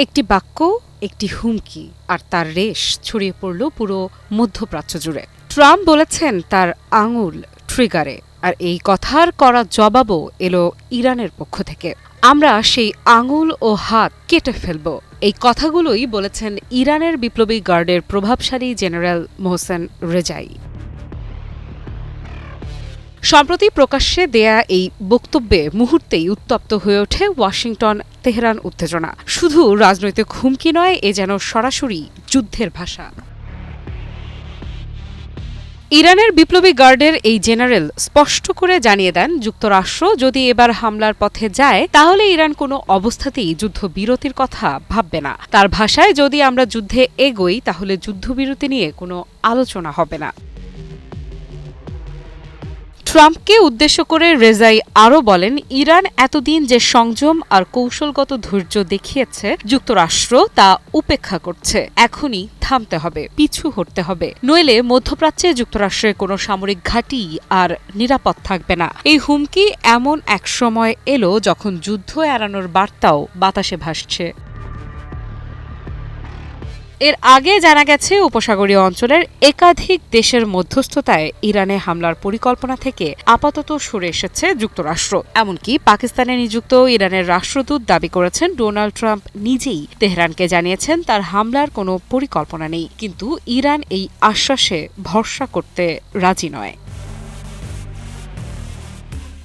একটি বাক্য, একটি হুমকি আর তার রেশ ছড়িয়ে পড়ল পুরো মধ্যপ্রাচ্য জুড়ে। ট্রাম্প বলেছেন তার আঙুল ট্রিগারে, আর এই কথার করা জবাবও এলো ইরানের পক্ষ থেকে। আমরা সেই আঙুল ও হাত কেটে ফেলব। এই কথাগুলোই বলেছেন ইরানের বিপ্লবী গার্ডের প্রভাবশালী জেনারেল মোহসেন রেজাই। সম্প্রতি প্রকাশ্যে দেয়া এই বক্তব্যে মুহূর্তেই উত্তপ্ত হয়ে ওঠে ওয়াশিংটন তেহরান উত্তেজনা। শুধু রাজনৈতিক হুমকি নয়, এ যেন সরাসরি যুদ্ধের ভাষা। ইরানের বিপ্লবী গার্ডের এই জেনারেল স্পষ্ট করে জানিয়ে দেন, যুক্তরাষ্ট্র যদি এবার হামলার পথে যায় তাহলে ইরান কোনো অবস্থাতেই যুদ্ধবিরতির কথা ভাববে না। তার ভাষায়, যদি আমরা যুদ্ধে এগোই তাহলে যুদ্ধবিরতি নিয়ে কোনো আলোচনা হবে না। ট্রাম্পকে উদ্দেশ্য করে রেজাই আরও বলেন, ইরান এতদিন যে সংযম আর কৌশলগত ধৈর্য দেখিয়েছে, যুক্তরাষ্ট্র তা উপেক্ষা করছে। এখনই থামতে হবে, পিছু হটতে হবে, নইলে মধ্যপ্রাচ্যে যুক্তরাষ্ট্রের কোনো সামরিক ঘাঁটি আর নিরাপদ থাকবে না। এই হুমকি এমন এক সময় এলো যখন যুদ্ধ এড়ানোর বার্তাও বাতাসে ভাসছে। এর আগে জানা গেছে, উপসাগরীয় অঞ্চলের একাধিক দেশের মধ্যস্থতায় ইরানে হামলার পরিকল্পনা থেকে আপাতত সরে এসেছে যুক্তরাষ্ট্র। এমনকি পাকিস্তানে নিযুক্ত ইরানের রাষ্ট্রদূত দাবি করেছেন, ডোনাল্ড ট্রাম্প নিজেই তেহরানকে জানিয়েছেন তার হামলার কোনো পরিকল্পনা নেই। কিন্তু ইরান এই আশ্বাসে ভরসা করতে রাজি নয়।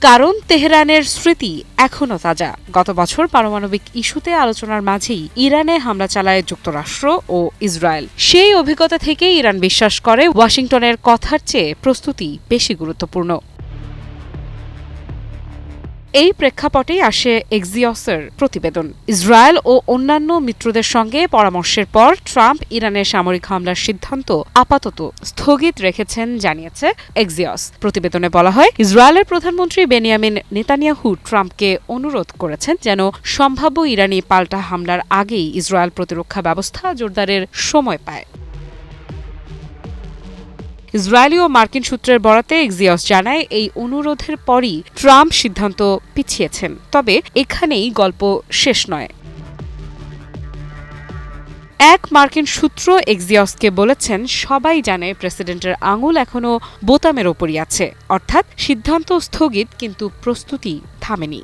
কারণ তেহরানের স্মৃতি এখনও তাজা। গত বছর পারমাণবিক ইস্যুতে আলোচনার মাঝেই ইরানে হামলা চালায় যুক্তরাষ্ট্র ও ইসরায়েল। সেই অভিজ্ঞতা থেকে ইরান বিশ্বাস করে ওয়াশিংটনের কথার চেয়ে প্রস্তুতি বেশি গুরুত্বপূর্ণ। এই প্রেক্ষাপটেই আসে এক্সিওসের প্রতিবেদন। ইসরায়েল ও অন্যান্য মিত্রদের সঙ্গে পরামর্শের পর ট্রাম্প ইরানের সামরিক হামলার সিদ্ধান্ত আপাতত স্থগিত রেখেছেন, জানিয়েছে এক্সিওস। প্রতিবেদনে বলা হয়, ইসরায়েলের প্রধানমন্ত্রী বেনিয়ামিন নেতানিয়াহু ট্রাম্পকে অনুরোধ করেছেন যেন সম্ভাব্য ইরানি পাল্টা হামলার আগেই ইসরায়েল প্রতিরক্ষা ব্যবস্থা জোরদারের সময় পায়। ইসরায়েলি ও মার্কিন সূত্রের বরাতে এক্সিওস জানায়, এই অনুরোধের পরই ট্রাম্প সিদ্ধান্ত পিছিয়েছেন। তবে এখানেই গল্প শেষ নয়। এক মার্কিন সূত্র এক্সিওসকে বলেছেন, সবাই জানে প্রেসিডেন্টের আঙুল এখনও বোতামের ওপরই আছে, অর্থাৎ সিদ্ধান্ত স্থগিত কিন্তু প্রস্তুতি থামেনি।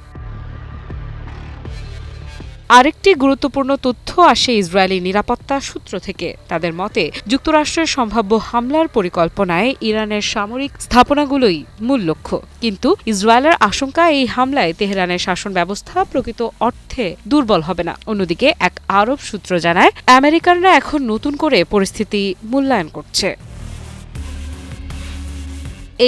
আরেকটি গুরুত্বপূর্ণ তথ্য আসে ইসরায়েলি নিরাপত্তা সূত্র থেকে। তাদের মতে, যুক্তরাষ্ট্রের সম্ভাব্য হামলার পরিকল্পনায় ইরানের সামরিক স্থাপনাগুলোই মূল লক্ষ্য। কিন্তু ইসরায়েলের আশঙ্কা, এই হামলায় তেহরানের শাসন ব্যবস্থা প্রকৃত অর্থে দুর্বল হবে না। অন্যদিকে এক আরব সূত্র জানায়, আমেরিকানরা এখন নতুন করে পরিস্থিতি মূল্যায়ন করছে।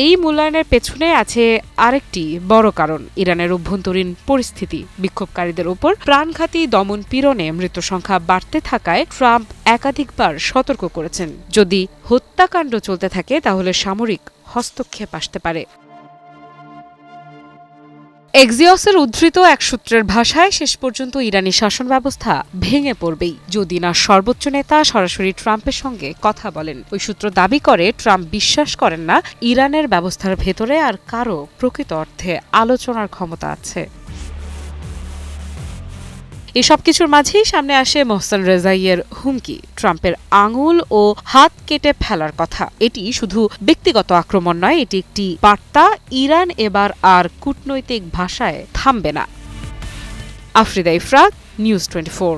এই মূল্যায়নের পেছনে আছে আরেকটি বড় কারণ, ইরানের অভ্যন্তরীণ পরিস্থিতি। বিক্ষোভকারীদের উপর প্রাণঘাতী দমন পীড়নে মৃত্যু সংখ্যা বাড়তে থাকায় ট্রাম্প একাধিকবার সতর্ক করেছেন, যদি হত্যাকাণ্ড চলতে থাকে তাহলে সামরিক হস্তক্ষেপ আসতে পারে। এক্সিওসের উদ্ধৃত এক সূত্রের ভাষায়, শেষ পর্যন্ত ইরানি শাসন ব্যবস্থা ভেঙে পড়বেই যদি না সর্বোচ্চ নেতা সরাসরি ট্রাম্পের সঙ্গে কথা বলেন। ওই সূত্র দাবি করে, ট্রাম্প বিশ্বাস করেন না ইরানের ব্যবস্থার ভেতরে আর কারো প্রকৃত অর্থে আলোচনার ক্ষমতা আছে। এসব কিছুর মাঝেই সামনে আসে মোহসেন রেজাইয়ের হুমকি, ট্রাম্পের আঙুল ও হাত কেটে ফেলার কথা। এটি শুধু ব্যক্তিগত আক্রমণ নয়, এটি একটি বার্তা, ইরান এবার আর কূটনৈতিক ভাষায় থামবে না। আফরিদা ইফরাত, নিউজ 24।